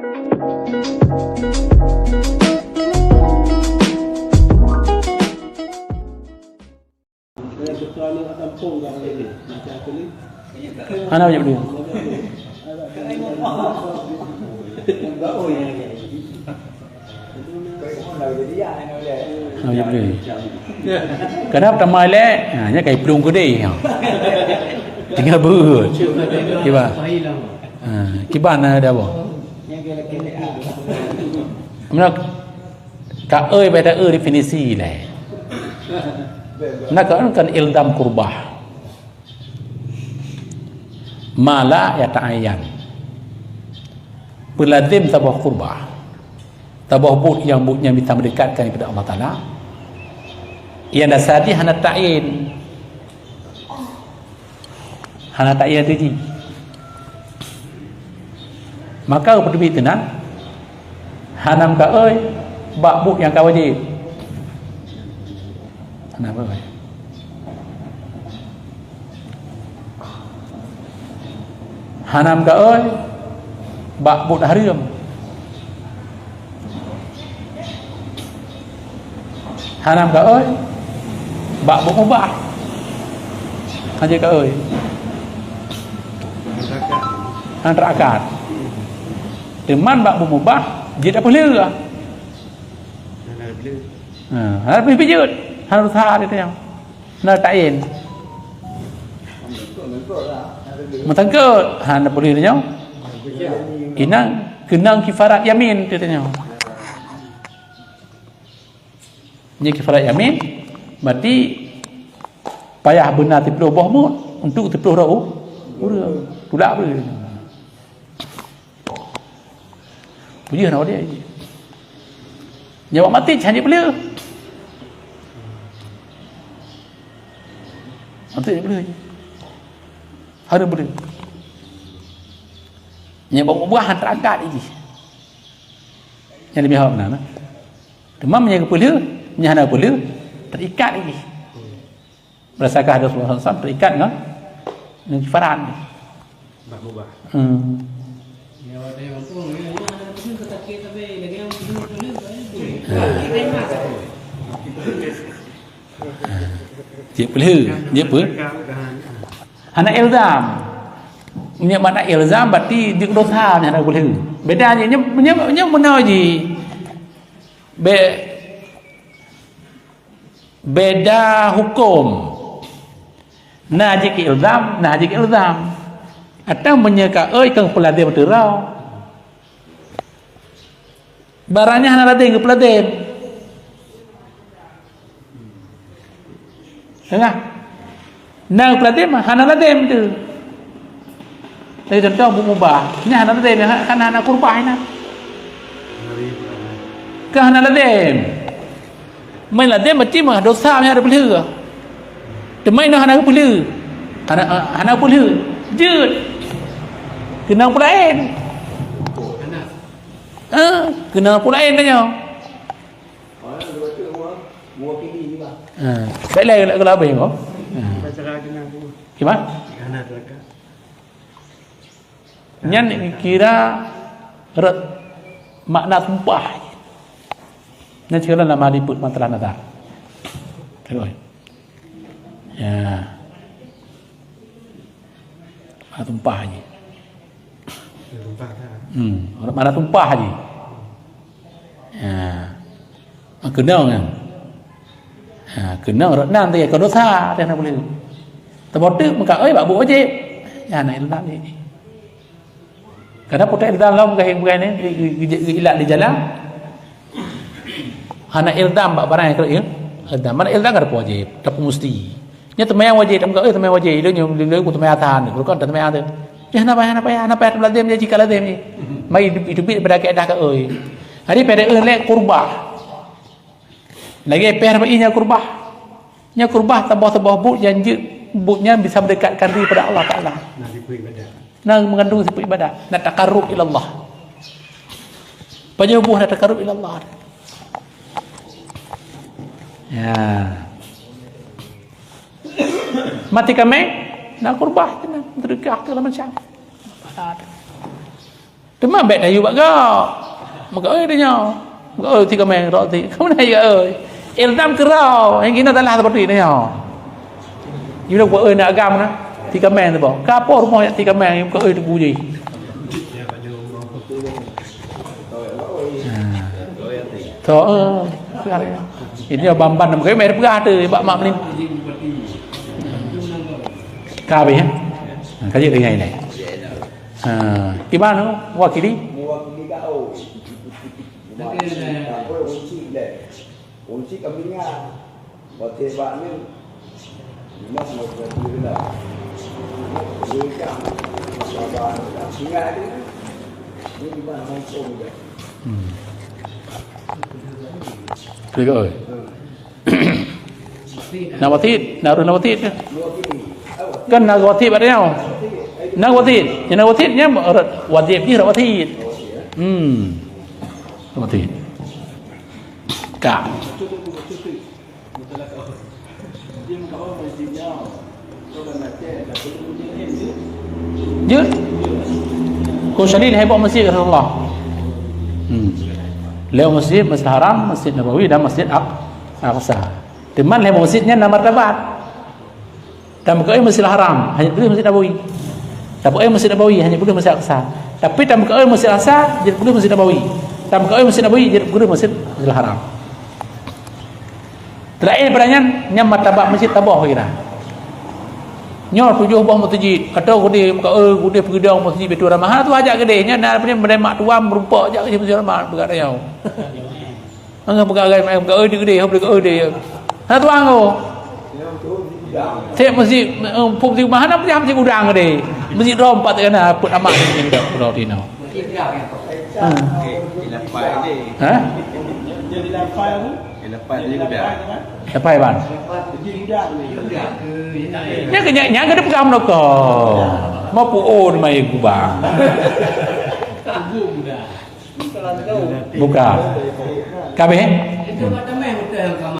Mana banyak beli? Banyak beli. Kenapa tamai le? Nya kai pelung gede. Tinggal ber. Kiba. Kiban ada apa? Mana ka pada definisi lah. Nak kan ildam qurbah. Mala ya ta'ayyan. Berlazim tabah qurbah. Tabah but yang butnya bisa mendekatkan kepada Allah Ta'ala. Yang dasari hana ta'yin. Hana ta'yin tadi. Maka berdebit tenang. Hanam ka oi bak but yang kau wajib. Kenapa baik? Hanam ka oi bak but haram. Hanam ka oi bak but mubah. Aja ka oi antara akad. Teman bak but mubah dia tak boleh lah. Harap pijut, harus hari tu yang nak takin. Matangkut, nak boleh tu yang. Kenang kifarat yamin tu yang. Ni kifarat yamin, berarti payah benar tiplo bohmu untuk tiplo rau. Tulak boleh. Puji nak dia. Nyawa mati hanya boleh. Mati boleh. Harus boleh. Nyawa buah terangkat lagi. Yang lebih awak mana? Demam yang boleh, yang nak boleh terikat lagi. Berdasarkan hadis Rasulullah SAW terikat dengan kifarat. Mubah. Dia apa? Anak ilzam. Ini makna ilzam berarti dia dosa ni anak boleh. Bedanya nya benar je. Beda hukum. Najik ilzam. Atau menyeka kang peladem terau. Barangnya hana ladem ke peladem. Tengah. Nang peladem hana ladem tu. Jadi contoh bu mubah. Ni hana ladem kan hana qurbah ina. Ke hana ladem. Main ladem mesti mah dosa nya ada boleh. Demai nak hana boleh. Hana boleh. Jut. Kenang pulain. Kenang pulain tanya. Baiklah kalau apa yang kau? Gimana? Nyan kira makna tumpah. Nyan kira nama liput mantra nazar. Terus. Ya. Mana tumpah je. Mana tumpah je. Ya. Kenang kan. Kenang renang tu ya kau dosa dia nak boleh. Terbotek muka bak bu wajib. Ya nak ilal ni. Karena potek di dalam bukan ni ilat di jalan. Hana ildam bak barang yang kira ildam. Mana ildam kan wajib, tapi mesti. Nya temayang wajib, temayang wajib. Dia ku temayang tahan. Kalau kan temayang tu. Ya nak payah beladem je jika ladem je. Mai hidup pada keadaan ke oi. Hari pada lek qurbah. Lagi per inya qurbah. Nya qurbah tabah but janji butnya bisa mendekatkan diri pada Allah Taala. Nak mengandung sifat ibadah, nak takarrub ila Allah. Penyembuh nak takarrub ila Allah. Ya. Mati kami nak qurbah tenang, terdekat dalam macam. Tema bet ayu bak ga. Maka dia nyo. Maka ti kameng ro ti. Kamu nai ga Eldam kerau. Yang kena dalah seperti ni nyo. You dah buat nak agam na. Ti kameng tu ba. Kapo rumah ti kameng maka tu puji. To ini bamban maka mai perah tu bak mak ni. Ka be ha. Kaji dengan ini. Gimana wakili? Mewakili kau. Apa unci kambingnya. Waktu pak ni, mas mau berdiri lah. Mereka, sahabat, singa ada. Ini gimana macam ni? Được rồi. Nào vào thịt, nào rồi nào vào thịt. Cân nào vào thịt bạn đeo. Nào vào thịt, thì nào vào thịt nhé, vào thịt như là vào thịt. Vào thịt. Cả. Dứt. Cô Shalin hay bọn masjid kata Allah. Leo masjid Haram, Masjid Nabawi dan Masjid Aqsa. Teman lewat masjidnya nama martabat. Dan bukan Masjid Haram, hanya pergi Masjid Nabawi. Dan bukan Masjid Nabawi, hanya pergi Masjid Aqsa. Tapi dan bukan Masjid Aqsa, jadi pergi Masjid Nabawi. Dan bukan Masjid Nabawi, jadi pergi Masjid Haram. Terakhir beranya nyam martabat Masjid Tabah kira. Nyor 7 buah masjid. Kata gede gede pergi dia masjid betul ramah tu ajak gede nya na punya meremak tuam berupa ajak ke masjid ramah berkat dia. Angah berkat mai berkat gede hop berkat dia. Ha tuang ko. Te masjid puk di mana masjid masjid udang gede. Masjid rom pat kana put amat ni dak pro dino. Ha? Jadi lapai tu. Lapai dia udah. Lapai ban. Nya nya ke depan nak ko. Mau puon mai ku bang. Buka. Kabeh.